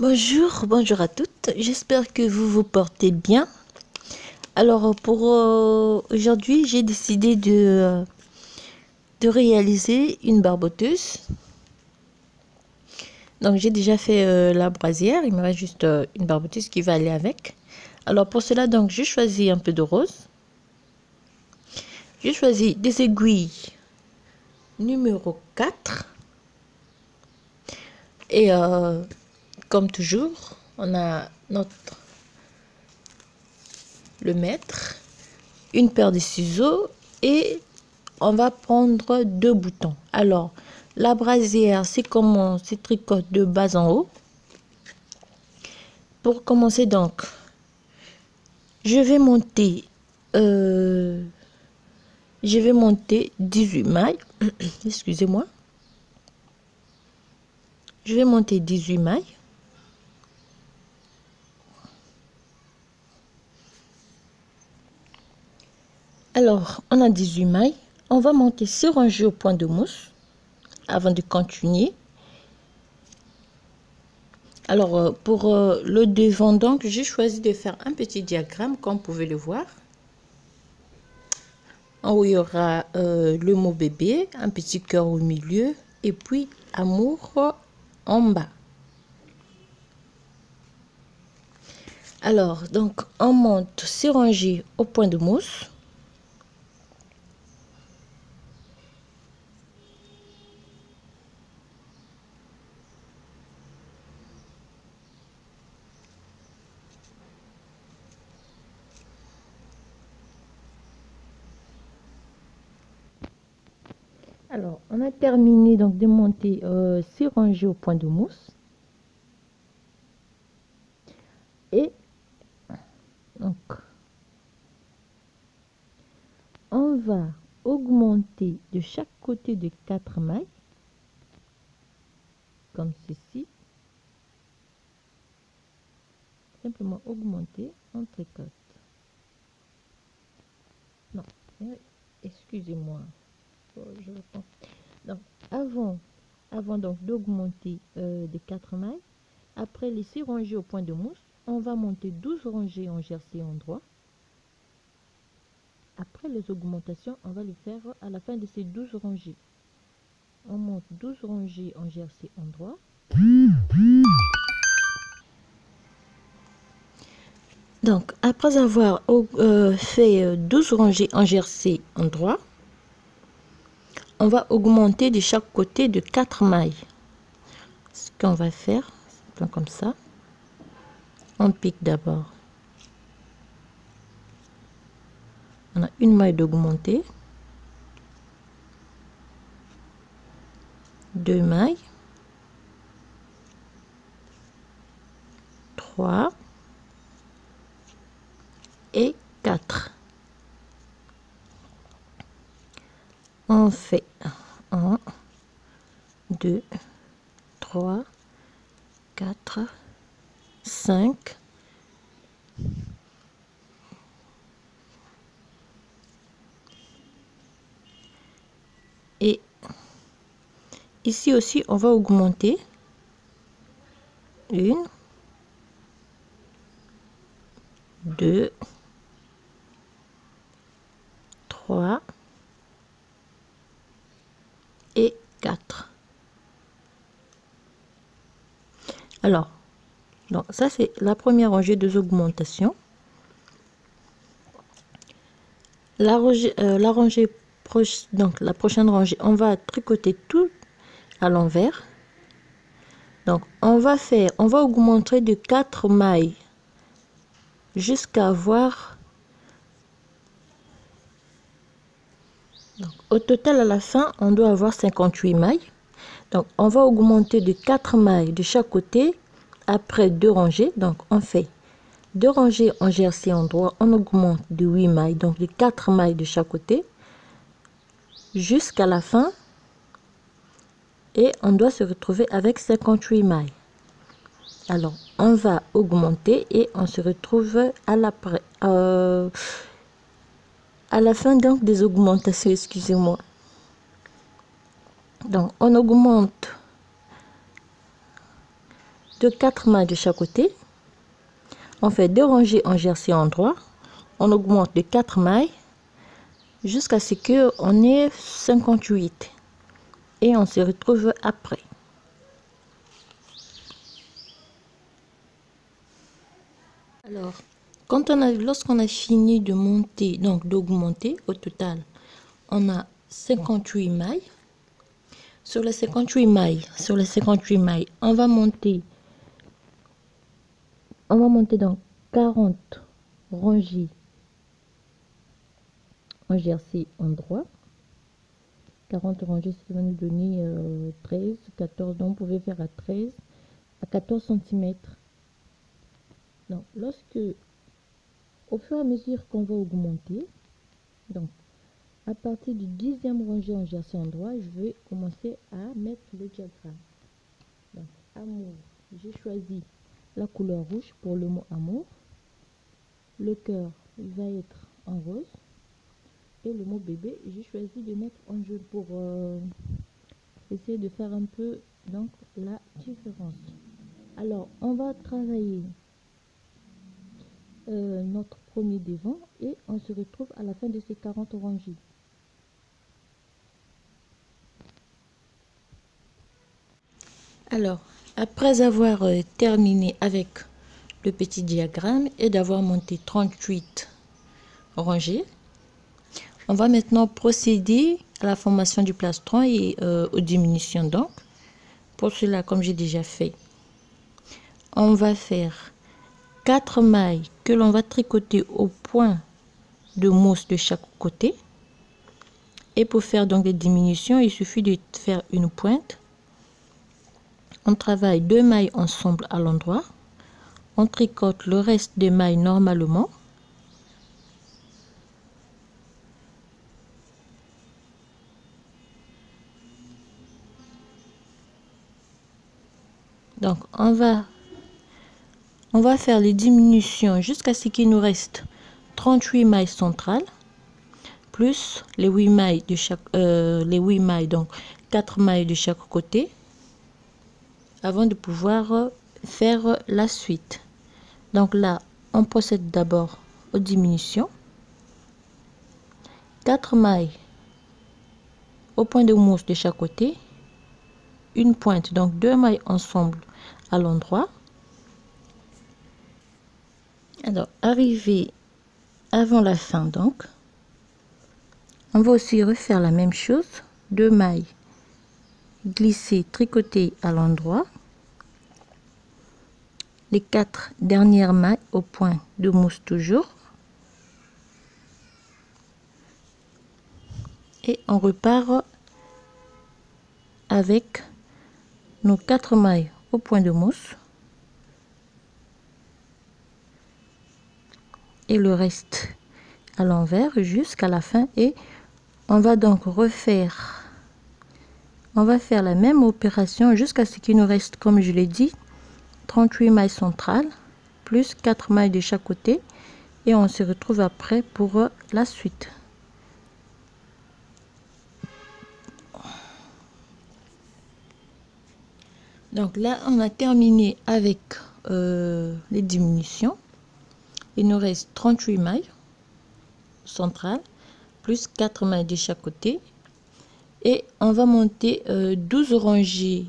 Bonjour à toutes. J'espère que vous vous portez bien. Alors pour aujourd'hui, j'ai décidé de réaliser une barboteuse. Donc j'ai déjà fait la brasière, il me reste juste une barboteuse qui va aller avec. Alors pour cela, donc j'ai choisi un peu de rose. J'ai choisi des aiguilles numéro 4. Et comme toujours, on a le mètre, une paire de ciseaux et on va prendre 2 boutons. Alors la brasière, c'est comment se tricote de bas en haut. Pour commencer, donc je vais monter 18 mailles. Excusez-moi, je vais monter 18 mailles. Alors on a 18 mailles, on va monter 6 rangées au point de mousse avant de continuer. Alors pour le devant, donc j'ai choisi de faire un petit diagramme comme vous pouvez le voir. En haut il y aura le mot bébé, un petit cœur au milieu et puis amour en bas. Alors donc on monte 6 rangées au point de mousse. Alors, on a terminé donc de monter 6 rangées au point de mousse. Et donc, on va augmenter de chaque côté de 4 mailles, comme ceci. Simplement augmenter, on tricote. Non, excusez-moi. Je reprends. Donc, avant donc d'augmenter de 4 mailles, après les 6 rangées au point de mousse, on va monter 12 rangées en jersey endroit. Après les augmentations, on va le faire à la fin de ces 12 rangées. On monte 12 rangées en jersey endroit. Donc, après avoir fait 12 rangées en jersey endroit, on va augmenter de chaque côté de 4 mailles. Ce qu'on va faire, c'est comme ça. On pique d'abord. On a une maille d'augmenter, 2 mailles, 3 et 4. On fait 1, 2, 3, 4, 5. Et ici aussi, on va augmenter 1, 2, 3 et 4. Alors, donc ça c'est la première rangée de augmentations. Donc la prochaine rangée, on va tricoter tout à l'envers. Donc on va augmenter de 4 mailles jusqu'à avoir, donc au total à la fin on doit avoir 58 mailles. Donc on va augmenter de 4 mailles de chaque côté après 2 rangées. Donc on fait 2 rangées en jersey endroit, on augmente de 8 mailles, donc de 4 mailles de chaque côté jusqu'à la fin et on doit se retrouver avec 58 mailles. Alors on va augmenter et on se retrouve à la fin donc des augmentations, excusez-moi. Donc on augmente de 4 mailles de chaque côté. On fait 2 rangées en jersey endroit. On augmente de 4 mailles jusqu'à ce que on ait 58 et on se retrouve après. Alors, lorsqu'on a fini de monter, donc d'augmenter, au total, on a 58 mailles. Sur les 58 mailles, on va monter donc 40 rangées en jersey endroit. 40 rangées, ce qui va nous donner 13, 14. Donc, vous pouvez faire à 13, à 14 cm. Donc, au fur et à mesure qu'on va augmenter, donc, à partir du 10e rangée en jersey endroit, je vais commencer à mettre le diagramme. Donc, amour, j'ai choisi la couleur rouge pour le mot amour. Le cœur va être en rose. Et le mot bébé, j'ai choisi de mettre en jaune pour essayer de faire un peu donc la différence. Alors, on va travailler notre premier devant et on se retrouve à la fin de ces 40 rangées. Alors, après avoir terminé avec le petit diagramme et d'avoir monté 38 rangées, on va maintenant procéder à la formation du plastron et aux diminutions. Donc, pour cela, comme j'ai déjà fait, on va faire 4 mailles que l'on va tricoter au point de mousse de chaque côté. Et pour faire donc des diminutions, il suffit de faire une pointe. On travaille 2 mailles ensemble à l'endroit. On tricote le reste des mailles normalement. Donc on va faire les diminutions jusqu'à ce qu'il nous reste 38 mailles centrales plus les 8 mailles de chaque donc 4 mailles de chaque côté avant de pouvoir faire la suite. Donc là, on procède d'abord aux diminutions. 4 mailles au point de mousse de chaque côté, une pointe, donc 2 mailles ensemble à l'endroit. Alors, arrivé avant la fin, donc, on va aussi refaire la même chose. 2 mailles glissées, tricotées à l'endroit. Les 4 dernières mailles au point de mousse toujours. Et on repart avec nos 4 mailles au point de mousse. Et le reste à l'envers jusqu'à la fin. Et on va donc faire la même opération jusqu'à ce qu'il nous reste, comme je l'ai dit, 38 mailles centrales plus 4 mailles de chaque côté et on se retrouve après pour la suite. Donc là on a terminé avec les diminutions. Il nous reste 38 mailles centrales plus 4 mailles de chaque côté et on va monter 12 rangées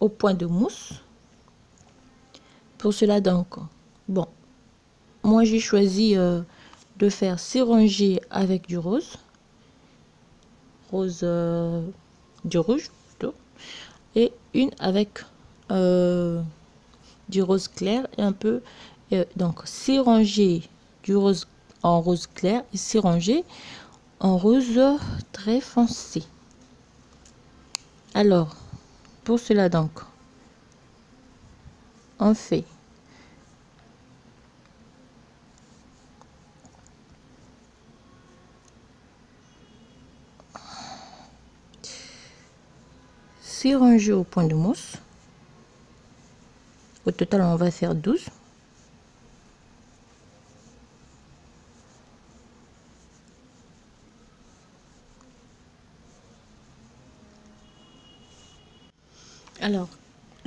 au point de mousse. Pour cela, donc, bon, moi j'ai choisi de faire 6 rangées avec du rose, du rouge plutôt, et une avec du rose clair et un peu, donc 6 rangées du rose en rose clair et 6 rangées en rose très foncé. Alors, pour cela donc, on fait six rangées au point de mousse. Au total, on va faire 12. Alors,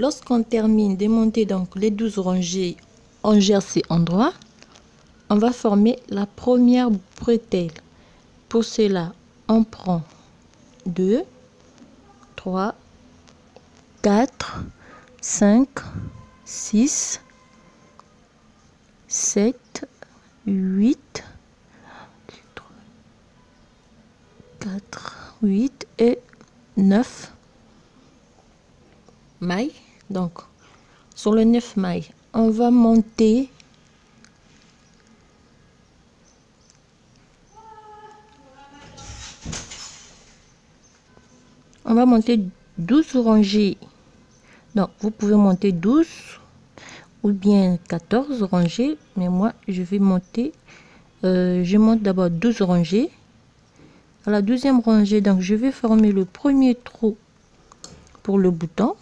lorsqu'on termine de monter donc les 12 rangées en jersey endroit, on va former la première bretelle. Pour cela, on prend 2, 3, 4, 5, 6, 7, 8, 4, 8 et 9 mailles. Donc, sur le 9 mailles, on va monter on va monter 12 rangées. Donc, vous pouvez monter 12 ou bien 14 rangées, mais moi, je vais monter, je monte d'abord 12 rangées. À la deuxième rangée, donc, je vais former le premier trou pour le bouton.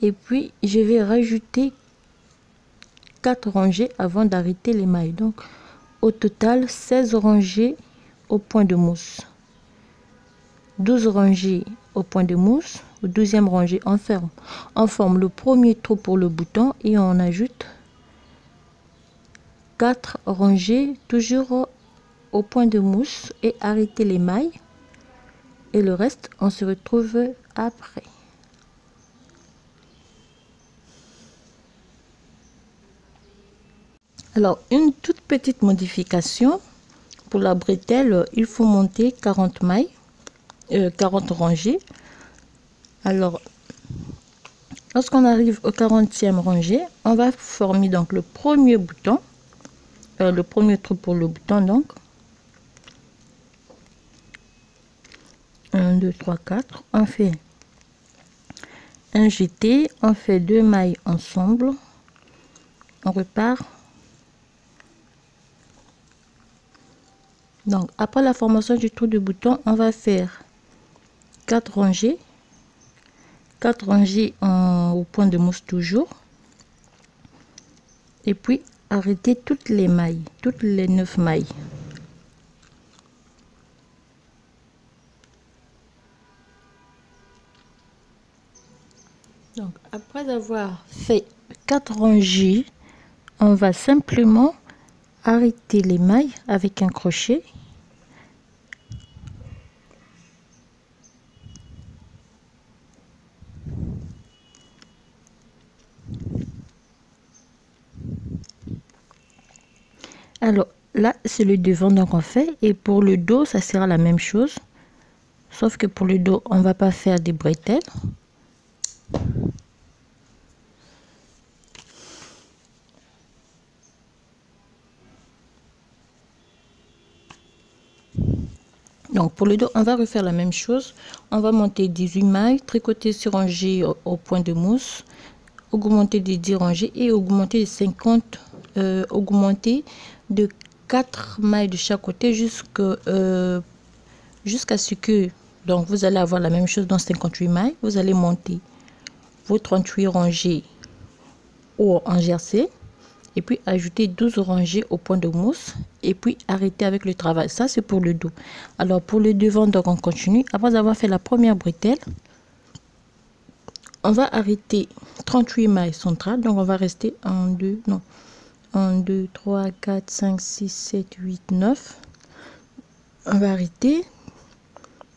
Et puis, je vais rajouter 4 rangées avant d'arrêter les mailles. Donc, au total, 16 rangées au point de mousse. 12 rangées au point de mousse. Au deuxième rangée, on forme le premier trou pour le bouton et on ajoute 4 rangées toujours au point de mousse et arrêter les mailles. Et le reste, on se retrouve après. Alors, une toute petite modification. Pour la bretelle, il faut monter 40 mailles, 40 rangées. Alors, lorsqu'on arrive au 40e rangée, on va former donc le premier bouton, le premier trou pour le bouton. Donc, 1, 2, 3, 4. On fait un jeté, on fait 2 mailles ensemble, on repart. Donc, après la formation du trou de bouton, on va faire 4 rangées. 4 rangées au point de mousse toujours. Et puis, arrêter toutes les mailles, toutes les 9 mailles. Donc, après avoir fait 4 rangées, on va simplement arrêter les mailles avec un crochet. Alors là, c'est le devant donc on fait, et pour le dos, ça sera la même chose, sauf que pour le dos, on va pas faire des bretelles. Donc pour le dos, on va refaire la même chose. On va monter 18 mailles, tricoter sur rangée au point de mousse, augmenter de 10 rangées et augmenter de 50, augmenter de 4 mailles de chaque côté jusqu'à ce que, donc vous allez avoir la même chose dans 58 mailles. Vous allez monter vos 38 rangées en jersey et puis ajouter 12 rangées au point de mousse et puis arrêter avec le travail. Ça, c'est pour le dos. Alors pour le devant, donc on continue. Après avoir fait la première bretelle, on va arrêter 38 mailles centrales. Donc on va rester 1, 2, 3, 4, 5, 6, 7, 8, 9. On va arrêter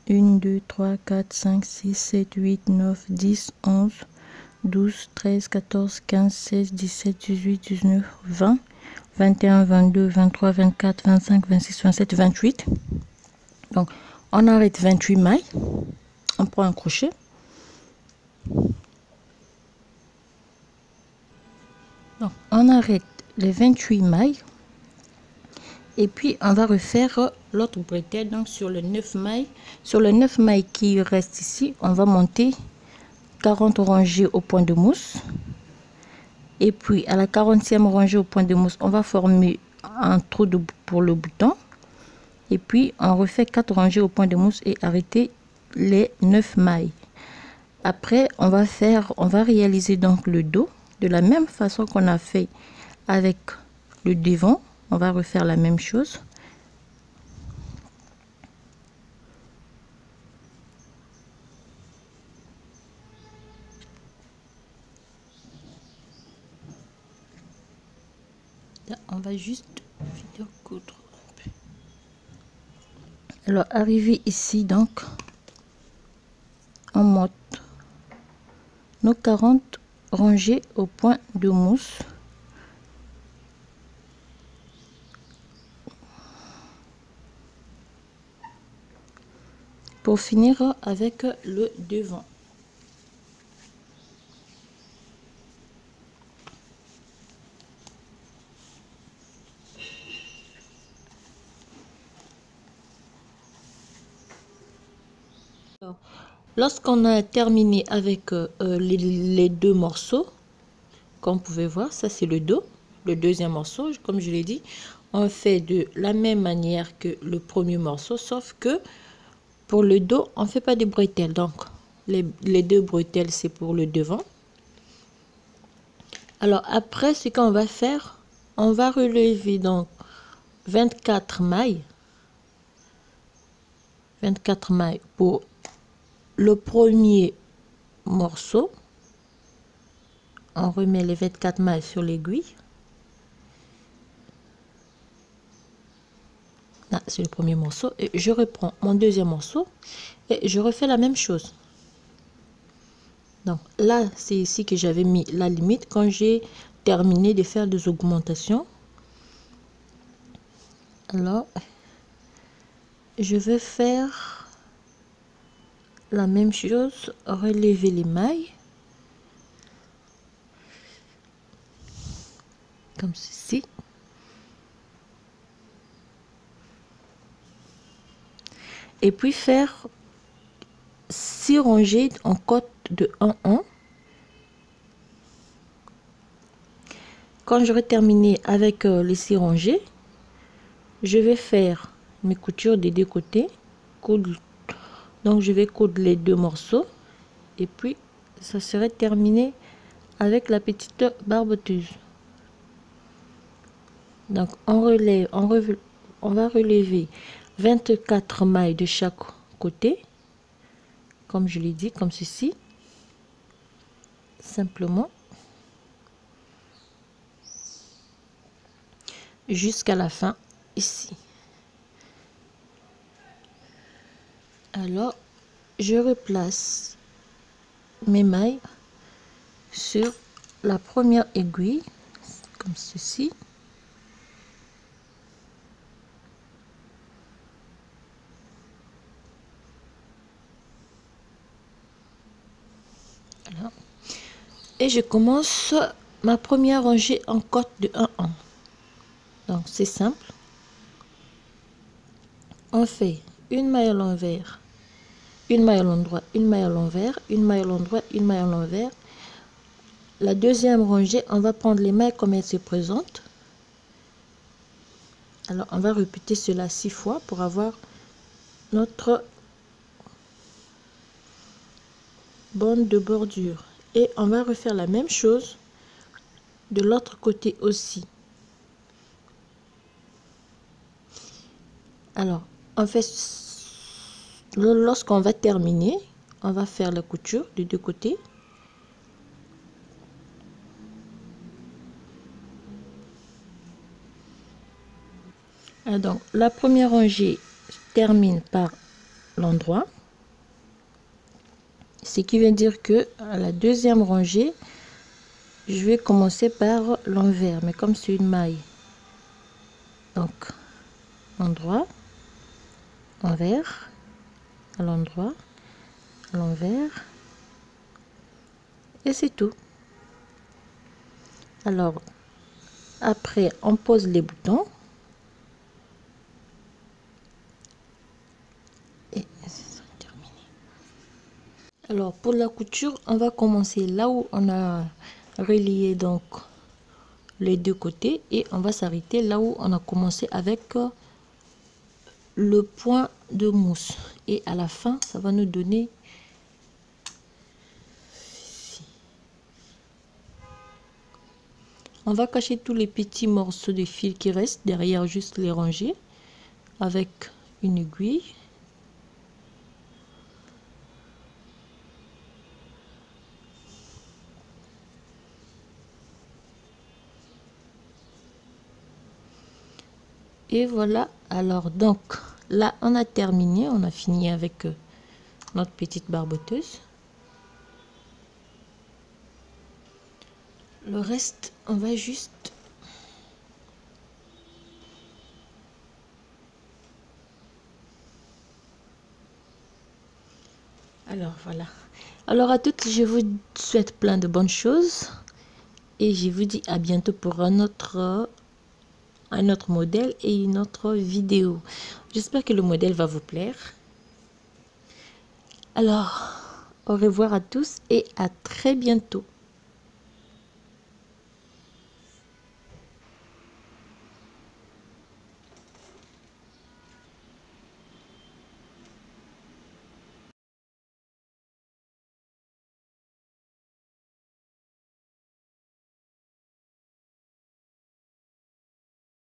1, 2, 3, 4, 5, 6, 7, 8, 9, 10, 11, 12, 13, 14, 15, 16, 17, 18, 19, 20, 21, 22, 23, 24, 25, 26, 27, 28. Donc, on arrête 28 mailles. On prend un crochet. Donc, on arrête les 28 mailles. Et puis, on va refaire l'autre bretelle. Donc, sur le 9 mailles. Sur le 9 mailles qui reste ici, on va monter 40 rangées au point de mousse. Et puis, à la 40e rangée au point de mousse, on va former un trou pour le bouton. Et puis, on refait 4 rangées au point de mousse et arrêter les 9 mailles. Après, on va réaliser donc le dos de la même façon qu'on a fait avec le devant. On va refaire la même chose. Là, on va juste finir coudre un peu. Alors arrivé ici, donc on monte nos 40 rangées au point de mousse. Pour finir avec le devant. Lorsqu'on a terminé avec les deux morceaux, comme vous pouvez voir, ça c'est le dos, le deuxième morceau, comme je l'ai dit, on fait de la même manière que le premier morceau, sauf que pour le dos, on ne fait pas de bretelles. Donc, les deux bretelles, c'est pour le devant. Alors, après, ce qu'on va faire, on va relever donc 24 mailles. 24 mailles pour le premier morceau. On remet les 24 mailles sur l'aiguille. Là, c'est le premier morceau. Et je reprends mon deuxième morceau et je refais la même chose. Donc là, c'est ici que j'avais mis la limite quand j'ai terminé de faire des augmentations. Alors, je vais faire la même chose, relever les mailles. Comme ceci. Et puis faire 6 rangées en côte de 1 en. Quand j'aurai terminé avec les 6 rangées, je vais faire mes coutures des deux côtés. Donc je vais coudre les deux morceaux et puis ça serait terminé avec la petite barboteuse. Donc on va relever 24 mailles de chaque côté, comme je l'ai dit, comme ceci, simplement, jusqu'à la fin ici. Alors je replace mes mailles sur la première aiguille, comme ceci. Voilà. Et je commence ma première rangée en côte de 1 en. Donc c'est simple. On fait une maille à l'envers, une maille à l'endroit, une maille à l'envers, une maille à l'endroit, une maille à l'envers. La deuxième rangée, on va prendre les mailles comme elles se présentent. Alors on va répéter cela 6 fois pour avoir notre bande de bordure. Et on va refaire la même chose de l'autre côté aussi. Alors on fait, lorsqu'on va terminer, on va faire la couture des deux côtés. Alors, donc la première rangée termine par l'endroit, ce qui veut dire que à la deuxième rangée, je vais commencer par l'envers, mais comme c'est une maille, donc endroit, envers, à l'endroit, à l'envers, et c'est tout. Alors après on pose les boutons et c'est terminé. Alors pour la couture, on va commencer là où on a relié donc les deux côtés et on va s'arrêter là où on a commencé avec le point de mousse, et à la fin ça va nous donner ici. On va cacher tous les petits morceaux de fil qui restent derrière, juste les ranger avec une aiguille. Et voilà, alors donc là on a terminé, on a fini avec notre petite barboteuse. Le reste, on va juste alors voilà. Alors à toutes, je vous souhaite plein de bonnes choses et je vous dis à bientôt pour un autre modèle et une autre vidéo. J'espère que le modèle va vous plaire. Alors, au revoir à tous et à très bientôt.